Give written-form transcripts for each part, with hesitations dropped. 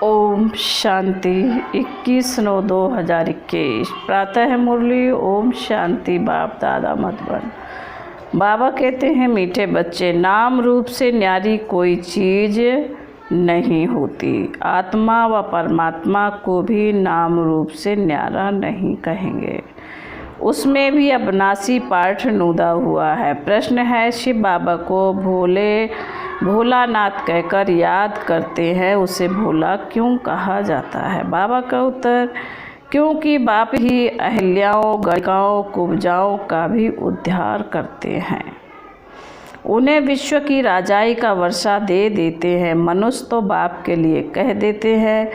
ओम शांति 21/9/2021 प्रातः मुरली। ओम शांति। बाप दादा मधुबन। बाबा कहते हैं, मीठे बच्चे, नाम रूप से न्यारी कोई चीज़ नहीं होती। आत्मा व परमात्मा को भी नाम रूप से न्यारा नहीं कहेंगे। उसमें भी अविनाशी पाठ नुदा हुआ है। प्रश्न है, शिव बाबा को भोलानाथ कहकर याद करते हैं, उसे भोला क्यों कहा जाता है? बाबा का उत्तर, क्योंकि बाप ही अहिल्याओं, गणिकाओं, कुब्जाओं का भी उद्धार करते हैं। उन्हें विश्व की राजाई का वर्षा दे देते हैं। मनुष्य तो बाप के लिए कह देते हैं,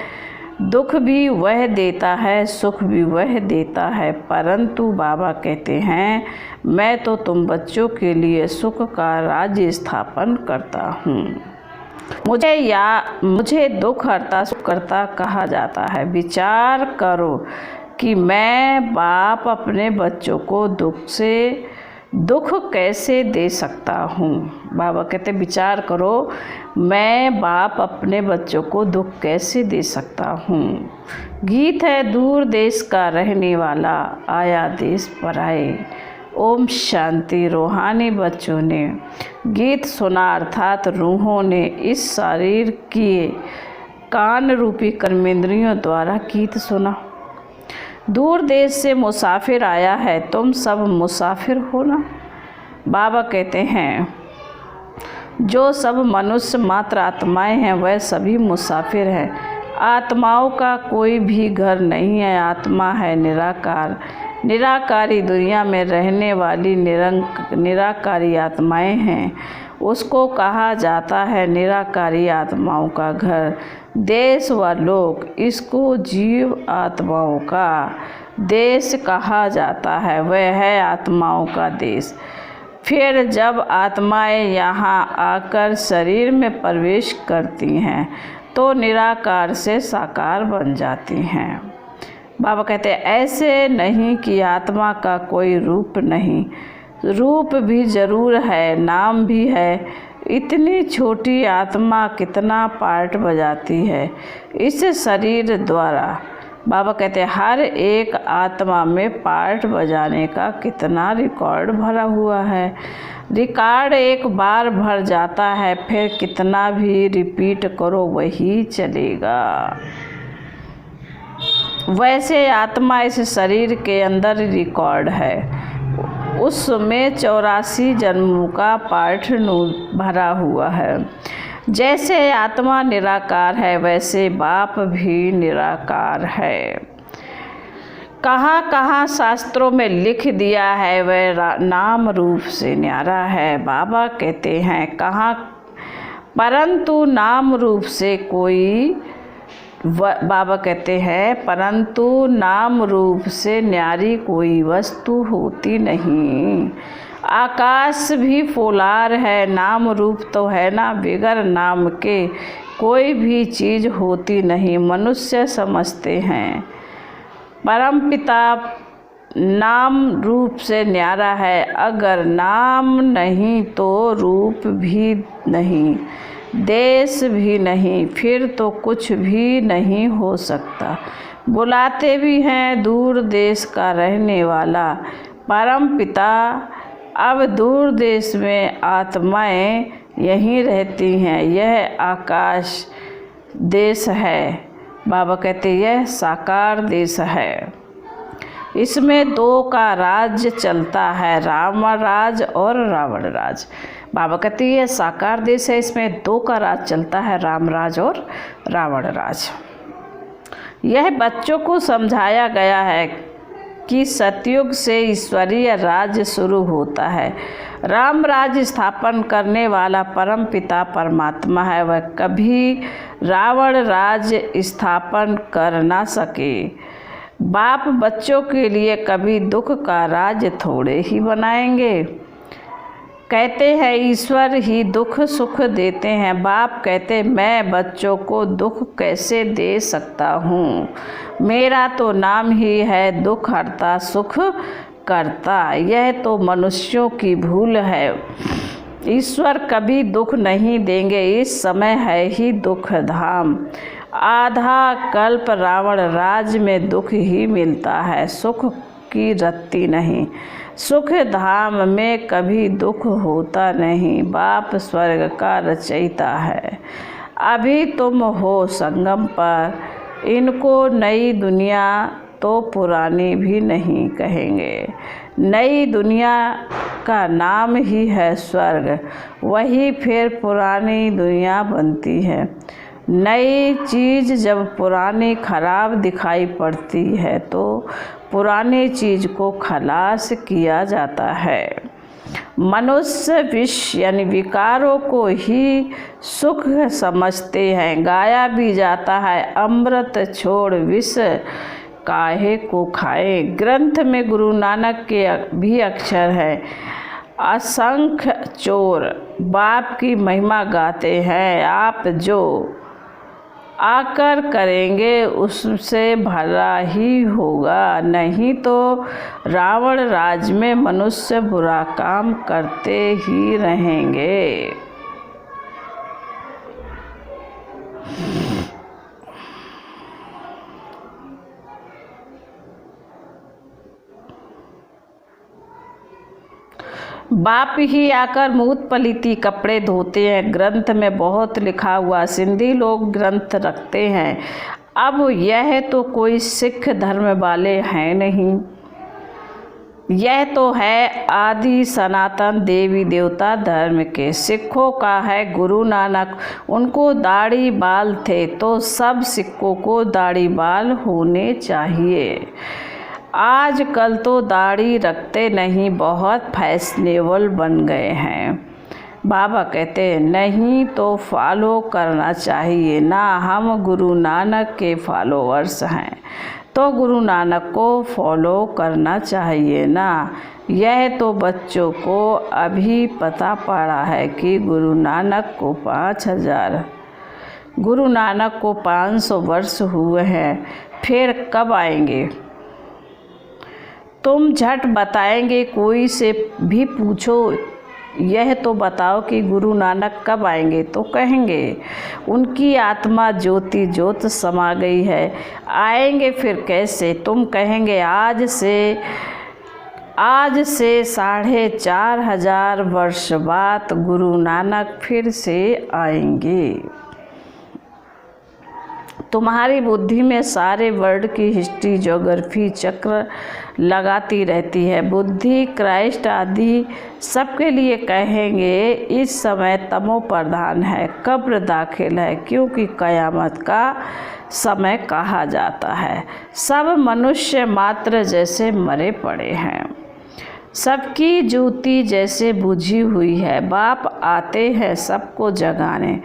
दुख भी वह देता है, सुख भी वह देता है, परंतु बाबा कहते हैं, मैं तो तुम बच्चों के लिए सुख का राज्य स्थापन करता हूँ। मुझे दुख हरता सुख करता कहा जाता है। विचार करो कि मैं बाप अपने बच्चों को दुख कैसे दे सकता हूँ। बाबा कहते, विचार करो, मैं बाप अपने बच्चों को दुख कैसे दे सकता हूँ। गीत है, दूर देश का रहने वाला आया देश पर आए। ओम शांति। रूहानी बच्चों ने गीत सुना, अर्थात रूहों ने इस शरीर की कान रूपी कर्मेंद्रियों द्वारा गीत सुना। दूर देश से मुसाफिर आया है, तुम सब मुसाफिर हो ना। बाबा कहते हैं, जो सब मनुष्य मात्र आत्माएं हैं वह सभी मुसाफिर हैं। आत्माओं का कोई भी घर नहीं है। आत्मा है निराकार। निराकारी दुनिया में रहने वाली निराकारी आत्माएं हैं। उसको कहा जाता है निराकारी आत्माओं का घर। देश व लोक, इसको जीव आत्माओं का देश कहा जाता है। वह है आत्माओं का देश। फिर जब आत्माएं यहाँ आकर शरीर में प्रवेश करती हैं तो निराकार से साकार बन जाती हैं। बाबा कहते हैं, ऐसे नहीं कि आत्मा का कोई रूप नहीं। रूप भी जरूर है, नाम भी है। इतनी छोटी आत्मा कितना पार्ट बजाती है इस शरीर द्वारा। बाबा कहते हैं, हर एक आत्मा में पार्ट बजाने का कितना रिकॉर्ड भरा हुआ है। रिकॉर्ड एक बार भर जाता है, फिर कितना भी रिपीट करो वही चलेगा। वैसे आत्मा इस शरीर के अंदर रिकॉर्ड है। उसमें 84 जन्मों का पाठ भरा हुआ है। जैसे आत्मा निराकार है, वैसे बाप भी निराकार है। कहाँ कहाँ शास्त्रों में लिख दिया है वह नाम रूप से न्यारा है। बाबा कहते हैं, कहाँ, परंतु नाम रूप से कोई बाबा कहते हैं, परंतु नाम रूप से न्यारी कोई वस्तु होती नहीं। आकाश भी फूलार है, नाम रूप तो है ना। बिगर नाम के कोई भी चीज़ होती नहीं, मनुष्य समझते हैं। परमपिता नाम रूप से न्यारा है। अगर नाम नहीं तो रूप भी नहीं, देश भी नहीं, फिर तो कुछ भी नहीं हो सकता। बुलाते भी हैं दूर देश का रहने वाला परम पिता। अब दूर देश में आत्माएं यहीं रहती हैं। यह आकाश देश है। बाबा कहते, यह साकार देश है। इसमें दो का राज्य चलता है, राम राज और रावण राज। बाबा कहते हैं, यह साकार देश है, इसमें दो का राज चलता है, राम राज और रावण राज। यह बच्चों को समझाया गया है कि सतयुग से ईश्वरीय राज्य शुरू होता है। राम राज्य स्थापन करने वाला परम पिता परमात्मा है। वह कभी रावण राज्य स्थापन कर ना सके। बाप बच्चों के लिए कभी दुख का राज्य थोड़े ही बनाएंगे। कहते हैं ईश्वर ही दुख सुख देते हैं। बाप कहते, मैं बच्चों को दुख कैसे दे सकता हूँ। मेरा तो नाम ही है दुख हरता सुख करता। यह तो मनुष्यों की भूल है। ईश्वर कभी दुख नहीं देंगे। इस समय है ही दुख धाम। आधा कल्प रावण राज्य में दुख ही मिलता है, सुख की रत्ती नहीं। सुख धाम में कभी दुख होता नहीं, बाप स्वर्ग का रचयिता है। अभी तुम हो संगम पर, इनको नई दुनिया तो पुरानी भी नहीं कहेंगे। नई दुनिया का नाम ही है स्वर्ग, वही फिर पुरानी दुनिया बनती है। नई चीज़ जब पुरानी खराब दिखाई पड़ती है तो पुरानी चीज़ को खलास किया जाता है। मनुष्य विष यानी विकारों को ही सुख समझते हैं। गाया भी जाता है, अमृत छोड़ विष काहे को खाए। ग्रंथ में गुरु नानक के भी अक्षर हैं। असंख्य चोर बाप की महिमा गाते हैं, आप जो आकर करेंगे उससे भला ही होगा, नहीं तो रावण राज में मनुष्य बुरा काम करते ही रहेंगे। बाप ही आकर मूत पलीती कपड़े धोते हैं। ग्रंथ में बहुत लिखा हुआ, सिंधी लोग ग्रंथ रखते हैं। अब यह तो कोई सिख धर्म वाले हैं नहीं, यह तो है आदि सनातन देवी देवता धर्म के। सिखों का है गुरु नानक, उनको दाढ़ी बाल थे तो सब सिखों को दाढ़ी बाल होने चाहिए। आज कल तो दाढ़ी रखते नहीं, बहुत फैशनेबल बन गए हैं। बाबा कहते हैं नहीं तो फॉलो करना चाहिए ना, हम गुरु नानक के फॉलोअर्स हैं तो गुरु नानक को फॉलो करना चाहिए ना। यह तो बच्चों को अभी पता पड़ा है कि गुरु नानक को 500 वर्ष हुए हैं, फिर कब आएंगे? तुम झट बताएंगे, कोई से भी पूछो यह तो बताओ कि गुरु नानक कब आएंगे, तो कहेंगे उनकी आत्मा ज्योति ज्योत समा गई है, आएंगे फिर कैसे? तुम कहेंगे आज से 4500 वर्ष बाद गुरु नानक फिर से आएंगे। तुम्हारी बुद्धि में सारे वर्ल्ड की हिस्ट्री ज्योग्राफी चक्र लगाती रहती है। बुद्धि क्राइस्ट आदि सबके लिए कहेंगे इस समय तमो प्रधान है, कब्र दाखिल है, क्योंकि कयामत का समय कहा जाता है। सब मनुष्य मात्र जैसे मरे पड़े हैं, सबकी ज्योति जैसे बुझी हुई है। बाप आते हैं सबको जगाने।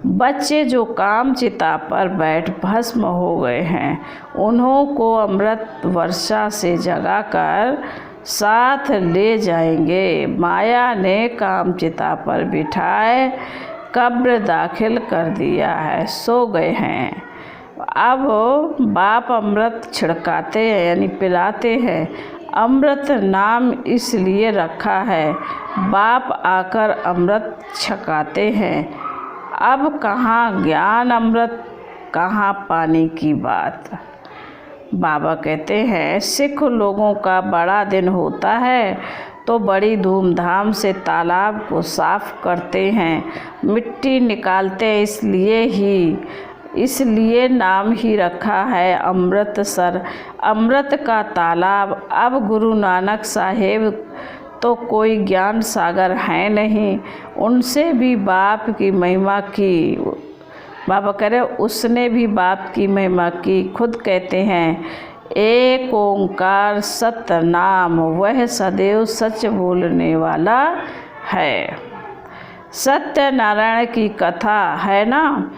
बच्चे जो काम चिता पर बैठ भस्म हो गए हैं, उन्हों को अमृत वर्षा से जगाकर साथ ले जाएंगे। माया ने काम चिता पर बिठाए कब्र दाखिल कर दिया है, सो गए हैं। अब बाप अमृत छिड़काते हैं यानी पिलाते हैं। अमृत नाम इसलिए रखा है, बाप आकर अमृत छकाते हैं। अब कहाँ ज्ञान अमृत, कहाँ पानी की बात। बाबा कहते हैं सिख लोगों का बड़ा दिन होता है तो बड़ी धूमधाम से तालाब को साफ करते हैं, मिट्टी निकालते हैं, इसलिए नाम ही रखा है अमृतसर, अमृत का तालाब। अब गुरु नानक साहेब तो कोई ज्ञान सागर है नहीं, उनसे भी बाप की महिमा की। बाबा कह रहे उसने भी बाप की महिमा की। खुद कहते हैं एक ओंकार सत्य नाम, वह सदैव सच बोलने वाला है। सत्यनारायण की कथा है ना,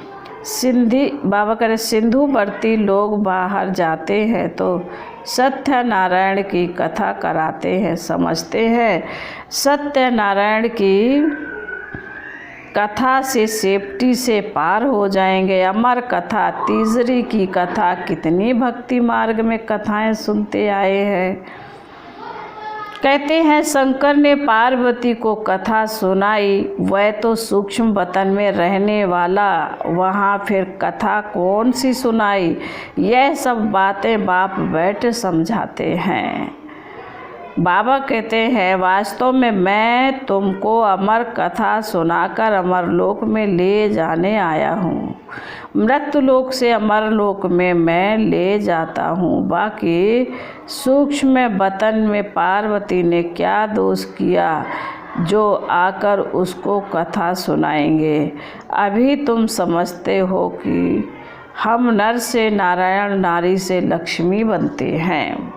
बाबा कह रहे सिंधु वर्ती लोग बाहर जाते हैं तो सत्यनारायण की कथा कराते हैं, समझते हैं सत्यनारायण की कथा से सेफ्टी से पार हो जाएंगे। अमर कथा, तीसरी की कथा, कितनी भक्ति मार्ग में कथाएं सुनते आए हैं। कहते हैं शंकर ने पार्वती को कथा सुनाई, वह तो सूक्ष्म वतन में रहने वाला, वहाँ फिर कथा कौन सी सुनाई। यह सब बातें बाप बैठ समझाते हैं। बाबा कहते हैं वास्तव में मैं तुमको अमर कथा सुनाकर अमरलोक में ले जाने आया हूँ। मृत्युलोक से अमरलोक में मैं ले जाता हूँ। बाकी सूक्ष्म वतन में पार्वती ने क्या दोष किया जो आकर उसको कथा सुनाएंगे। अभी तुम समझते हो कि हम नर से नारायण, नारी से लक्ष्मी बनते हैं।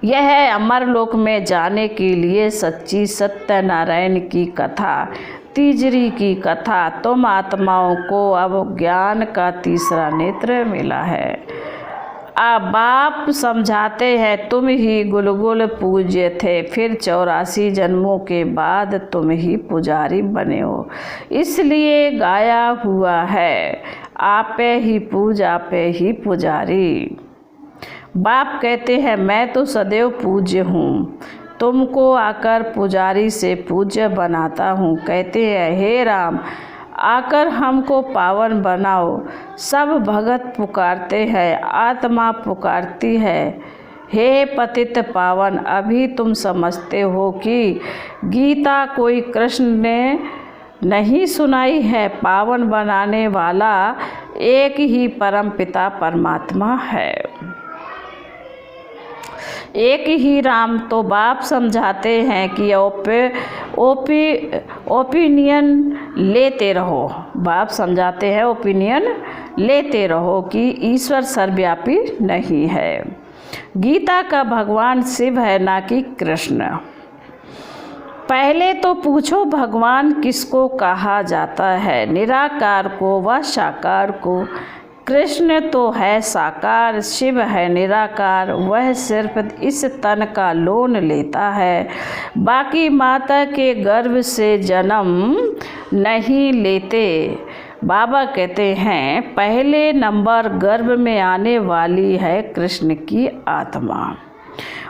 यह है अमरलोक में जाने के लिए सच्ची सत्यनारायण की कथा, तीजरी की कथा। तुम आत्माओं को अब ज्ञान का तीसरा नेत्र मिला है। अब बाप समझाते हैं तुम ही गुलगुल पूज्य थे, फिर 84 जन्मों के बाद तुम ही पुजारी बने हो, इसलिए गाया हुआ है आपे ही पूज आपे ही पुजारी। बाप कहते हैं मैं तो सदैव पूज्य हूँ, तुमको आकर पुजारी से पूज्य बनाता हूँ। कहते हैं हे राम आकर हमको पावन बनाओ। सब भगत पुकारते हैं, आत्मा पुकारती है हे पतित पावन। अभी तुम समझते हो कि गीता कोई कृष्ण ने नहीं सुनाई है। पावन बनाने वाला एक ही परम पिता परमात्मा है, एक ही राम। तो बाप समझाते हैं कि ओपिनियन लेते रहो। बाप समझाते हैं ओपिनियन लेते रहो कि ईश्वर सर्वव्यापी नहीं है। गीता का भगवान शिव है ना कि कृष्ण। पहले तो पूछो भगवान किसको कहा जाता है, निराकार को व साकार को। कृष्ण तो है साकार, शिव है निराकार। वह सिर्फ इस तन का लोन लेता है, बाकी माता के गर्भ से जन्म नहीं लेते। बाबा कहते हैं पहले नंबर गर्भ में आने वाली है कृष्ण की आत्मा।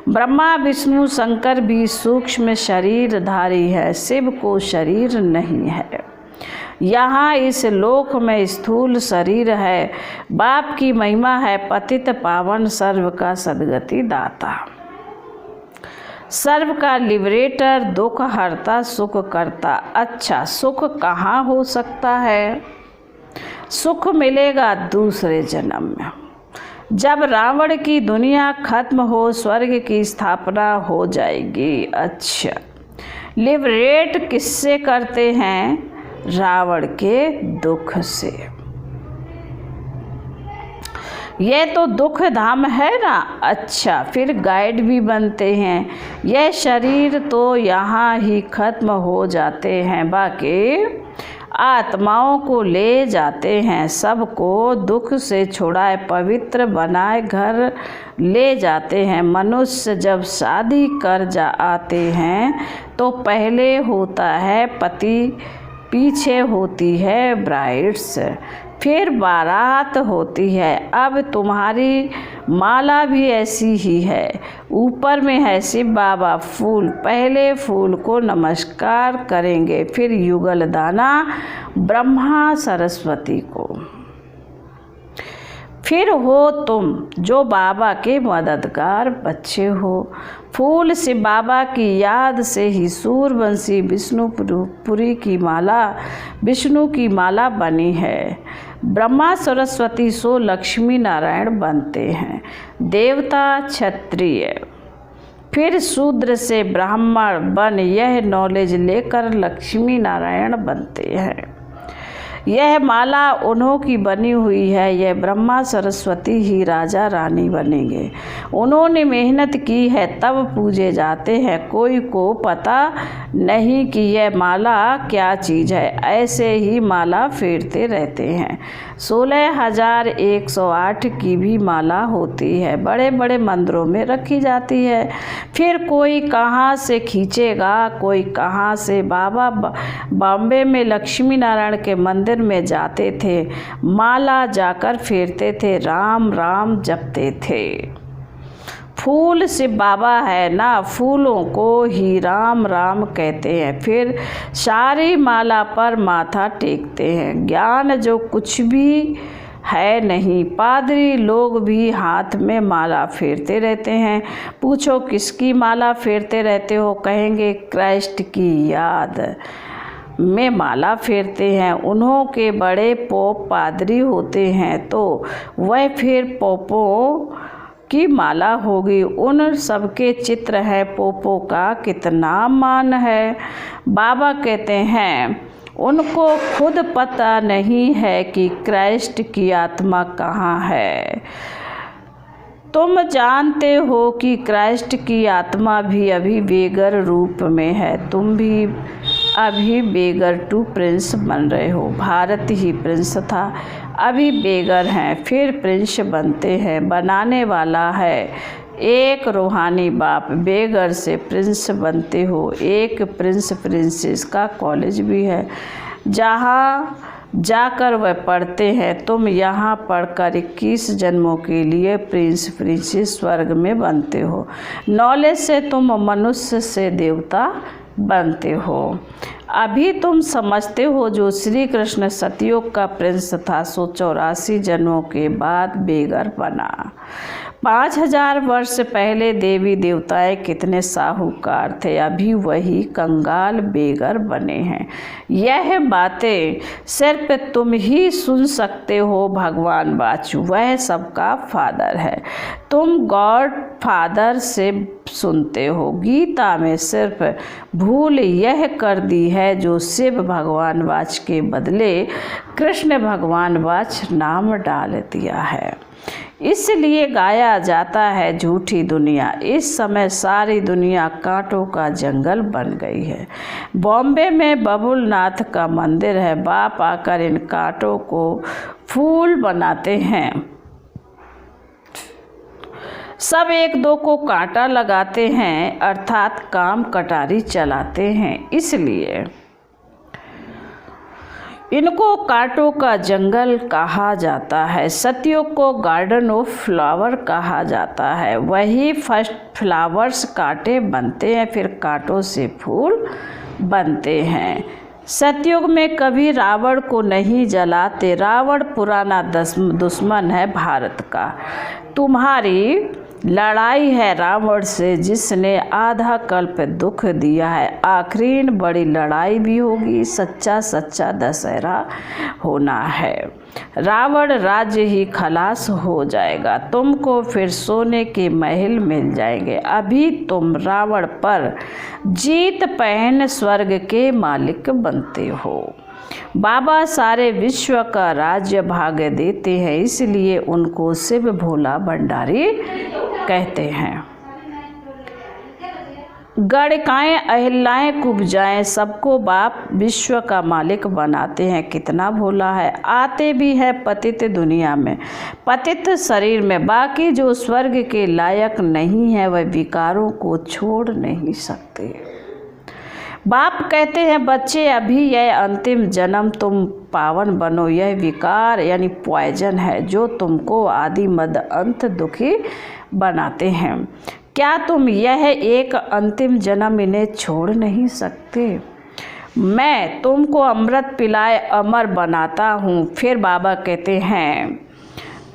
ब्रह्मा विष्णु शंकर भी सूक्ष्म शरीरधारी है, शिव को शरीर नहीं है। यहाँ इस लोक में स्थूल शरीर है। बाप की महिमा है पतित पावन, सर्व का सद्गति दाता, सर्व का लिबरेटर, दुख हरता सुख करता। अच्छा सुख कहाँ हो सकता है? सुख मिलेगा दूसरे जन्म में, जब रावण की दुनिया खत्म हो, स्वर्ग की स्थापना हो जाएगी। अच्छा लिबरेट किससे करते हैं? रावण के दुख से। यह तो दुख धाम है ना। अच्छा फिर गाइड भी बनते हैं। यह शरीर तो यहाँ ही खत्म हो जाते हैं, बाकी आत्माओं को ले जाते हैं, सबको दुख से छुड़ाए पवित्र बनाए घर ले जाते हैं। मनुष्य जब शादी कर आते हैं तो पहले होता है पति, पीछे होती है ब्राइड्स, फिर बारात होती है। अब तुम्हारी माला भी ऐसी ही है, ऊपर में है शिव बाबा फूल। पहले फूल को नमस्कार करेंगे, फिर युगल दाना ब्रह्मा सरस्वती को। फिर हो तुम जो बाबा के मददगार बच्चे हो। फूल शिव बाबा की याद से ही सूरवंशी विष्णुपुरी की माला, विष्णु की माला बनी है। ब्रह्मा सरस्वती सो लक्ष्मी नारायण बनते हैं, देवता क्षत्रिय, फिर शूद्र से ब्राह्मण बन यह नॉलेज लेकर लक्ष्मी नारायण बनते हैं। यह माला उन्हों की बनी हुई है, यह ब्रह्मा सरस्वती ही राजा रानी बनेंगे। उन्होंने मेहनत की है तब पूजे जाते हैं। कोई को पता नहीं कि यह माला क्या चीज़ है, ऐसे ही माला फेरते रहते हैं। 16,108 की भी माला होती है, बड़े बड़े मंदिरों में रखी जाती है। फिर कोई कहाँ से खींचेगा, कोई कहाँ से। बाबा बॉम्बे में लक्ष्मी नारायण के मंदिर में जाते थे, माला जाकर फेरते थे, राम राम जपते थे। फूल शिव बाबा है ना, फूलों को ही राम राम कहते हैं, फिर सारी माला पर माथा टेकते हैं। ज्ञान जो कुछ भी है नहीं, पादरी लोग भी हाथ में माला फेरते रहते हैं। पूछो किसकी माला फेरते रहते हो, कहेंगे क्राइस्ट की याद में माला फेरते हैं। उन्हों के बड़े पोप पादरी होते हैं तो वह फिर पोपों की माला होगी। उन सबके चित्र है, पोपों का कितना मान है। बाबा कहते हैं उनको खुद पता नहीं है कि क्राइस्ट की आत्मा कहाँ है। तुम जानते हो कि क्राइस्ट की आत्मा भी अभी बेगर रूप में है। तुम भी अभी बेगर टू प्रिंस बन रहे हो। भारत ही प्रिंस था, अभी बेगर हैं, फिर प्रिंस बनते हैं। बनाने वाला है एक रूहानी बाप, बेगर से प्रिंस बनते हो। एक प्रिंस प्रिंसेस का कॉलेज भी है, जहाँ जाकर वह पढ़ते हैं। तुम यहाँ पढ़कर 21 जन्मों के लिए प्रिंस प्रिंसेस स्वर्ग में बनते हो। नॉलेज से तुम मनुष्य से देवता बनते हो। अभी तुम समझते हो जो श्री कृष्ण सतयुग का प्रिंस था, सो 84 जन्मों के बाद बेगर बना। 5000 वर्ष पहले देवी देवताएं कितने साहूकार थे, अभी वही कंगाल बेगर बने हैं। यह बातें सिर्फ तुम ही सुन सकते हो। भगवान वाचु वह सबका फादर है, तुम गॉड फादर से सुनते हो। गीता में सिर्फ भूल यह कर दी है जो शिव भगवान वाच के बदले कृष्ण भगवान वाच नाम डाल दिया है, इसलिए गाया जाता है झूठी दुनिया। इस समय सारी दुनिया कांटों का जंगल बन गई है। बॉम्बे में बबुलनाथ का मंदिर है, बाप आकर इन कांटों को फूल बनाते हैं। सब एक दो को कांटा लगाते हैं, अर्थात काम कटारी चलाते हैं, इसलिए इनको कांटों का जंगल कहा जाता है। सतयुग को गार्डन ऑफ फ्लावर कहा जाता है। वही फर्स्ट फ्लावर्स कांटे बनते हैं, फिर कांटों से फूल बनते हैं। सतयुग में कभी रावण को नहीं जलाते। रावण पुराना दुश्मन है भारत का। तुम्हारी लड़ाई है रावण से, जिसने आधा कल्प दुख दिया है। आखिरी बड़ी लड़ाई भी होगी, सच्चा सच्चा दशहरा होना है। रावण राज्य ही खलास हो जाएगा, तुमको फिर सोने के महल मिल जाएंगे। अभी तुम रावण पर जीत पहन स्वर्ग के मालिक बनते हो। बाबा सारे विश्व का राज्य भाग देते हैं, इसलिए उनको शिव भोला भंडारी कहते हैं। गणिकाएं अहिल्याएं कुब्जाएं, सबको बाप विश्व का मालिक बनाते हैं। कितना भोला है। आते भी है पतित दुनिया में, पतित शरीर में। बाकी जो स्वर्ग के लायक नहीं है वह विकारों को छोड़ नहीं सकते। बाप कहते हैं बच्चे अभी यह अंतिम जन्म तुम पावन बनो। यह विकार यानी पॉइजन है जो तुमको आदि मद अंत दुखी बनाते हैं। क्या तुम यह एक अंतिम जन्म इन्हें छोड़ नहीं सकते? मैं तुमको अमृत पिलाए अमर बनाता हूँ। फिर बाबा कहते हैं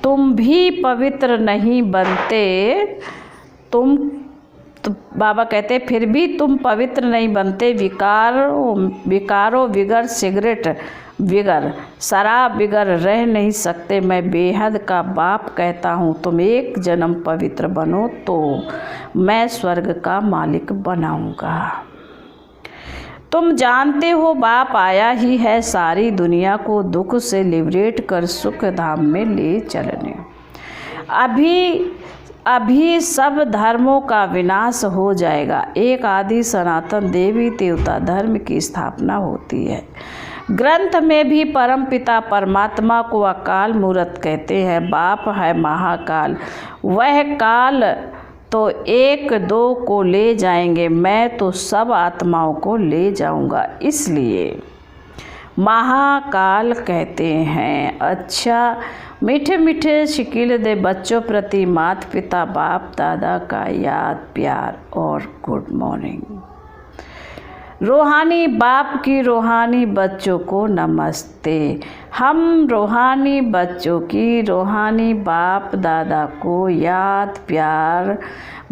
तुम भी पवित्र नहीं बनते। बाबा कहते फिर भी तुम पवित्र नहीं बनते। विकारो विगर, सिगरेट विगर, शराब विगर रह नहीं सकते। मैं बेहद का बाप कहता हूँ तुम एक जन्म पवित्र बनो तो मैं स्वर्ग का मालिक बनाऊंगा। तुम जानते हो बाप आया ही है सारी दुनिया को दुख से लिबरेट कर सुख धाम में ले चलने। अभी सब धर्मों का विनाश हो जाएगा। एक आदि सनातन देवी देवता धर्म की स्थापना होती है। ग्रंथ में भी परमपिता परमात्मा को अकाल मूर्त कहते हैं। बाप है महाकाल, वह काल तो एक दो को ले जाएंगे, मैं तो सब आत्माओं को ले जाऊंगा। इसलिए महाकाल कहते हैं। अच्छा, मीठे मीठे शिकिल दे बच्चों प्रति माता पिता बाप दादा का याद प्यार और गुड मॉर्निंग। रूहानी बाप की रूहानी बच्चों को नमस्ते। हम रूहानी बच्चों की रूहानी बाप दादा को याद प्यार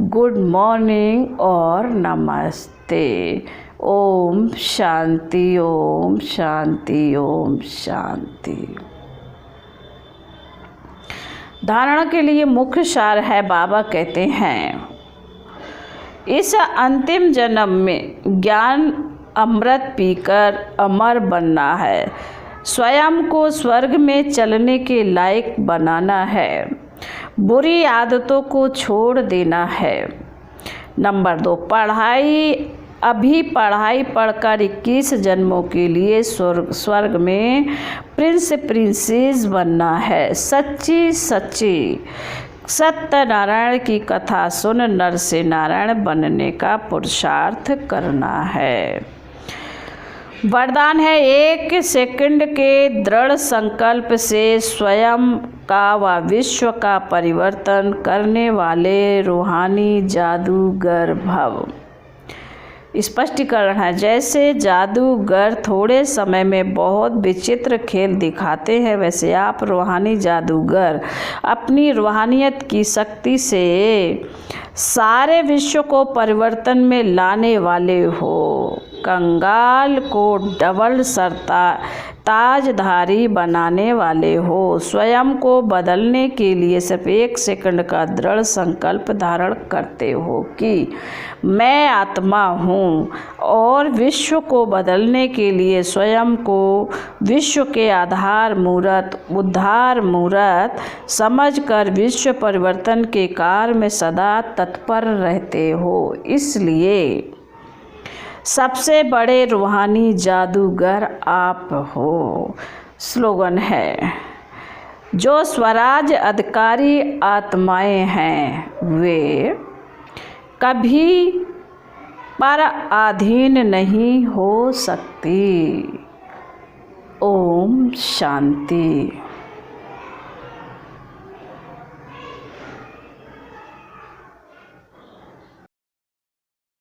गुड मॉर्निंग और नमस्ते। ओम शांति ओम शांति ओम शांति। धारणा के लिए मुख्य सार है, बाबा कहते हैं इस अंतिम जन्म में ज्ञान अमृत पीकर अमर बनना है, स्वयं को स्वर्ग में चलने के लायक बनाना है, बुरी आदतों को छोड़ देना है। नंबर 2, अभी पढ़ाई पढ़कर 21 जन्मों के लिए स्वर्ग में प्रिंसेस बनना है। सच्ची सत्यनारायण की कथा सुन नर से नारायण बनने का पुरुषार्थ करना है। वरदान है, 1 सेकंड के दृढ़ संकल्प से स्वयं का व विश्व का परिवर्तन करने वाले रूहानी जादूगर भव। स्पष्टीकरण है, जैसे जादूगर थोड़े समय में बहुत विचित्र खेल दिखाते हैं, वैसे आप रूहानी जादूगर अपनी रूहानियत की शक्ति से सारे विश्व को परिवर्तन में लाने वाले हो। कंगाल को डबल ताजधारी बनाने वाले हो। स्वयं को बदलने के लिए सिर्फ 1 सेकंड का दृढ़ संकल्प धारण करते हो कि मैं आत्मा हूँ, और विश्व को बदलने के लिए स्वयं को विश्व के आधार मूर्त उद्धार मूर्त समझकर विश्व परिवर्तन के कार्य में सदा तत्पर रहते हो। इसलिए सबसे बड़े रूहानी जादूगर आप हो। स्लोगन है, जो स्वराज अधिकारी आत्माएं हैं वे कभी पर अधीन नहीं हो सकती। ओम शांति।